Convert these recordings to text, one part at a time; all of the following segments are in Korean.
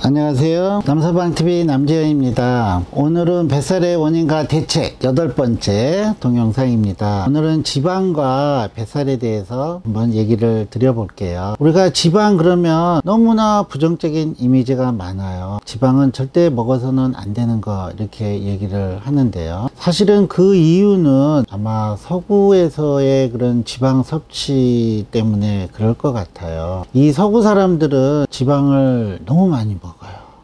안녕하세요. 남서방TV 남재현입니다. 오늘은 뱃살의 원인과 대책 8번째 동영상입니다. 오늘은 지방과 뱃살에 대해서 한번 얘기를 드려볼게요. 우리가 지방 그러면 너무나 부정적인 이미지가 많아요. 지방은 절대 먹어서는 안 되는 거 이렇게 얘기를 하는데요. 사실은 그 이유는 아마 서구에서의 그런 지방 섭취 때문에 그럴 것 같아요. 이 서구 사람들은 지방을 너무 많이 먹어요.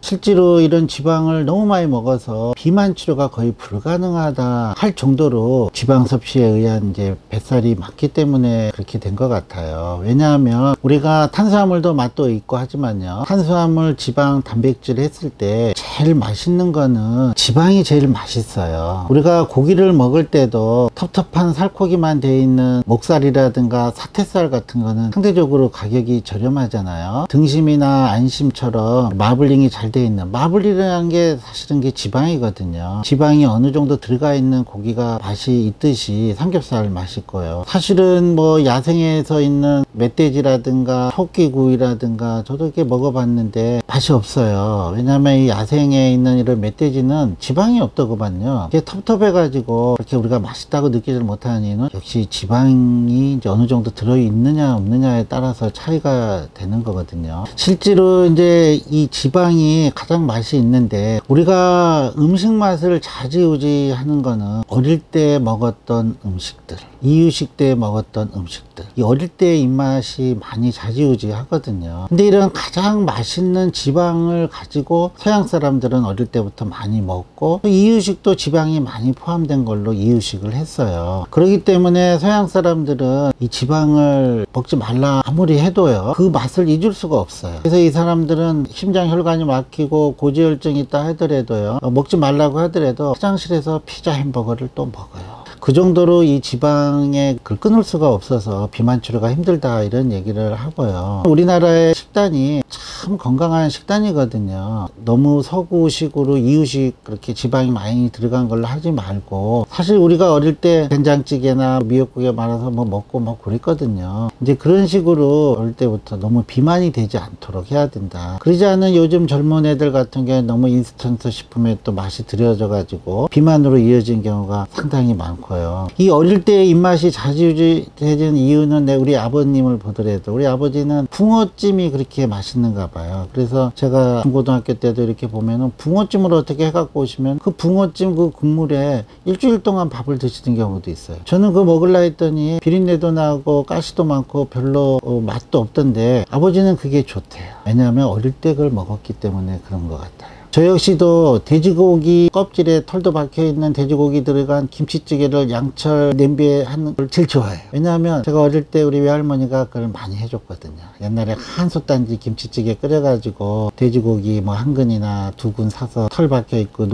실제로 이런 지방을 너무 많이 먹어서 비만 치료가 거의 불가능하다 할 정도로 지방 섭취에 의한 이제 뱃살이 많기 때문에 그렇게 된 것 같아요. 왜냐하면 우리가 탄수화물도 맛도 있고 하지만요, 탄수화물, 지방, 단백질 했을 때 제일 맛있는 거는 지방이 제일 맛있어요. 우리가 고기를 먹을 때도 텁텁한 살코기만 돼 있는 목살이라든가 사태살 같은 거는 상대적으로 가격이 저렴하잖아요. 등심이나 안심처럼 마블링이 잘 돼 있는, 마블링이라는 게 사실은 게 지방이거든요. 지방이 어느 정도 들어가 있는 고기가 맛이 있듯이 삼겹살 맛있고요. 사실은 뭐 야생에서 있는 멧돼지라든가 토끼구이라든가 저도 이렇게 먹어봤는데 맛이 없어요. 왜냐하면 이 야생에 있는 이런 멧돼지는 지방이 없더구만요. 이게 텁텁해 가지고 그렇게 우리가 맛있다고 느끼지 못하는 이유는 역시 지방이 이제 어느 정도 들어있느냐 없느냐에 따라서 차이가 되는 거거든요. 실제로 이제 이 지방이 가장 맛이 있는데, 우리가 음식 맛을 좌지우지하는 거는 어릴 때 먹었던 음식들, 이유식 때 먹었던 음식들, 이 어릴 때 입맛이 많이 좌지우지 하거든요. 근데 이런 가장 맛있는 지방을 가지고 서양 사람들은 어릴 때부터 많이 먹고, 이유식도 지방이 많이 포함된 걸로 이유식을 했어요. 그렇기 때문에 서양 사람들은 이 지방을 먹지 말라 아무리 해도요, 그 맛을 잊을 수가 없어요. 그래서 이 사람들은 심장 혈관이 막히고 고지혈증이 있다 하더라도요, 먹지 말라고 하더라도 화장실에서 피자, 햄버거를 또 먹어요. 그 정도로 이 지방에 끊을 수가 없어서 비만 치료가 힘들다 이런 얘기를 하고요. 우리나라의 식단이 참 건강한 식단이거든요. 너무 서구식으로 이유식 그렇게 지방이 많이 들어간 걸로 하지 말고, 사실 우리가 어릴 때 된장찌개나 미역국에 말아서 뭐 먹고 뭐 그랬거든요. 이제 그런 식으로 어릴 때부터 너무 비만이 되지 않도록 해야 된다. 그러지 않은 요즘 젊은 애들 같은 경우에 너무 인스턴트 식품에 또 맛이 들여져 가지고 비만으로 이어진 경우가 상당히 많고, 이 어릴 때 입맛이 좌지우지되는 이유는 우리 아버님을 보더라도, 우리 아버지는 붕어찜이 그렇게 맛있는가 봐요. 그래서 제가 중고등학교 때도 이렇게 보면은 붕어찜을 어떻게 해갖고 오시면 그 붕어찜 그 국물에 일주일 동안 밥을 드시는 경우도 있어요. 저는 그거 먹으려 했더니 비린내도 나고 가시도 많고 별로 맛도 없던데, 아버지는 그게 좋대요. 왜냐하면 어릴 때 그걸 먹었기 때문에 그런 것 같아요. 저 역시도 돼지고기 껍질에 털도 박혀있는 돼지고기 들어간 김치찌개를 양철 냄비에 하는 걸 제일 좋아해요. 왜냐하면 제가 어릴 때 우리 외할머니가 그걸 많이 해줬거든요. 옛날에 한솥단지 김치찌개 끓여가지고 돼지고기 뭐 한 근이나 2근 사서 털 박혀있고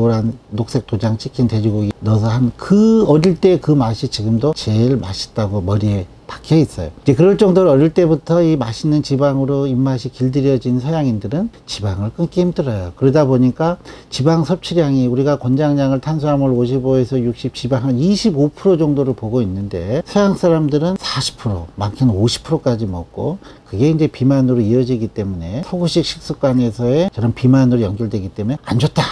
녹색 도장 찍힌 돼지고기 넣어서 한 그 어릴 때 그 맛이 지금도 제일 맛있다고 머리에 박혀 있어요. 이제 그럴 정도로 어릴 때부터 이 맛있는 지방으로 입맛이 길들여진 서양인들은 지방을 끊기 힘들어요. 그러다 보니까 지방 섭취량이, 우리가 권장량을 탄수화물 55에서 60, 지방 한 25% 정도를 보고 있는데, 서양 사람들은 40%, 많게는 50%까지 먹고, 그게 이제 비만으로 이어지기 때문에 서구식 식습관에서의 저런 비만으로 연결되기 때문에 안 좋다,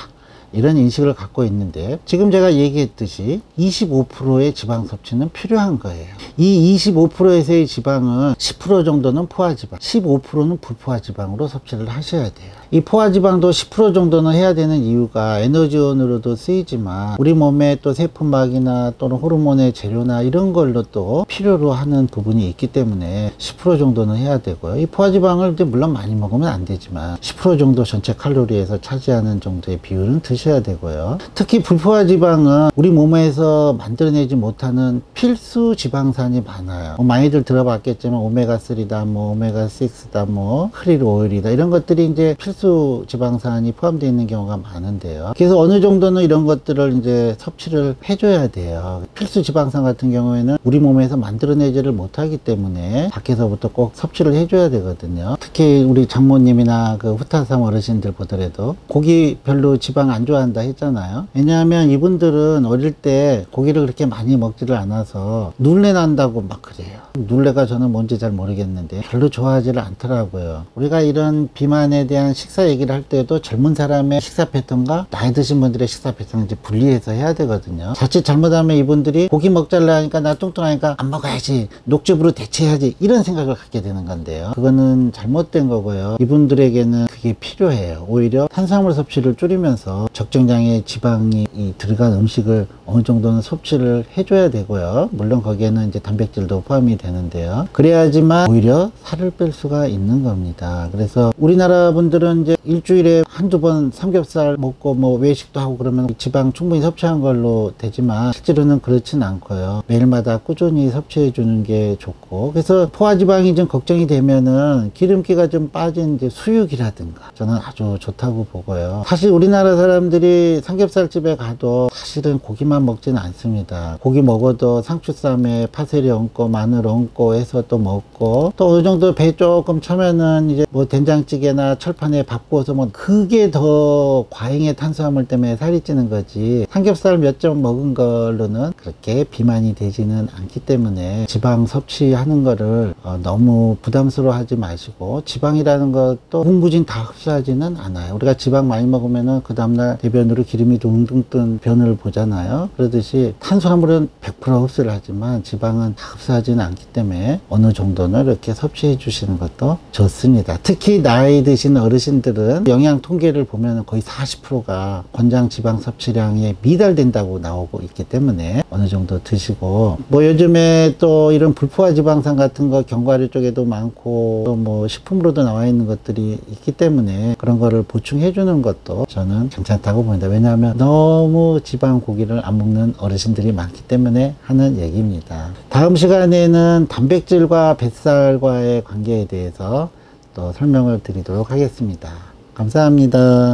이런 인식을 갖고 있는데, 지금 제가 얘기했듯이 25%의 지방 섭취는 필요한 거예요. 이 25%에서의 지방은 10% 정도는 포화지방, 15%는 불포화지방으로 섭취를 하셔야 돼요. 이 포화지방도 10% 정도는 해야 되는 이유가 에너지원으로도 쓰이지만, 우리 몸에 또 세포막이나 또는 호르몬의 재료나 이런 걸로 또 필요로 하는 부분이 있기 때문에 10% 정도는 해야 되고요. 이 포화지방을 물론 많이 먹으면 안 되지만 10% 정도 전체 칼로리에서 차지하는 정도의 비율은 드셔야 되고요. 특히 불포화지방은 우리 몸에서 만들어내지 못하는 필수 지방산이 많아요. 많이들 들어봤겠지만 오메가3다, 뭐 오메가6다, 뭐 크릴 오일이다, 이런 것들이 이제 필수 지방산이 포함되어 있는 경우가 많은데요. 그래서 어느 정도는 이런 것들을 이제 섭취를 해줘야 돼요. 필수 지방산 같은 경우에는 우리 몸에서 만들어내지를 못하기 때문에 밖에서부터 꼭 섭취를 해줘야 되거든요. 특히 우리 장모님이나 그 후타삼 어르신들 보더라도 고기 별로 지방 안 좋아한다 했잖아요. 왜냐하면 이분들은 어릴 때 고기를 그렇게 많이 먹지를 않아서 눈내 난다고 막 그래요. 눈내가 저는 뭔지 잘 모르겠는데 별로 좋아하지를 않더라고요. 우리가 이런 비만에 대한 식사 얘기를 할 때도 젊은 사람의 식사 패턴과 나이 드신 분들의 식사 패턴을 이제 분리해서 해야 되거든요. 자칫 잘못하면 이분들이 고기 먹잘라 하니까 나 뚱뚱하니까 안 먹어야지, 녹즙으로 대체해야지, 이런 생각을 갖게 되는 건데요. 그거는 잘못된 거고요. 이분들에게는 그게 필요해요. 오히려 탄수화물 섭취를 줄이면서 적정량의 지방이 들어간 음식을 어느 정도는 섭취를 해줘야 되고요. 물론 거기에는 이제 단백질도 포함이 되는데요. 그래야지만 오히려 살을 뺄 수가 있는 겁니다. 그래서 우리나라 분들은 이제 일주일에 한두 번 삼겹살 먹고 뭐 외식도 하고 그러면 지방 충분히 섭취한 걸로 되지만 실제로는 그렇진 않고요. 매일마다 꾸준히 섭취해 주는 게 좋고, 그래서 포화지방이 좀 걱정이 되면은 기름기가 좀 빠진 이제 수육이라든가 저는 아주 좋다고 보고요. 사실 우리나라 사람들이 삼겹살 집에 가도 사실은 고기만 먹지는 않습니다. 고기 먹어도 상추쌈에 파세리 얹고 마늘 얹고 해서 또 먹고, 또 어느 정도 배 조금 차면은 이제 뭐 된장찌개나 철판에 밥 구워서 뭐, 그게 더 과잉의 탄수화물 때문에 살이 찌는 거지, 삼겹살 몇 점 먹은 걸로는 그렇게 비만이 되지는 않기 때문에 지방 섭취하는 거를 너무 부담스러워 하지 마시고, 지방이라는 것도 무궁무진 다 흡수하지는 않아요. 우리가 지방 많이 먹으면은 그 다음날 대변으로 기름이 둥둥 뜬 변을 보잖아요. 그러듯이 탄수화물은 100% 흡수를 하지만 지방은 다 흡수하지는 않기 때문에 어느 정도는 이렇게 섭취해 주시는 것도 좋습니다. 특히 나이 드신 어르신들은 영양 통계를 보면 거의 40%가 권장 지방 섭취량에 미달된다고 나오고 있기 때문에 어느 정도 드시고, 뭐 요즘에 또 이런 불포화 지방산 같은 거 견과류 쪽에도 많고 또 뭐 식품으로도 나와 있는 것들이 있기 때문에 그런 거를 보충해 주는 것도 저는 괜찮다고 봅니다. 왜냐하면 너무 지방 고기를 안 먹는 어르신들이 많기 때문에 하는 얘기입니다. 다음 시간에는 단백질과 뱃살과의 관계에 대해서 또 설명을 드리도록 하겠습니다. 감사합니다.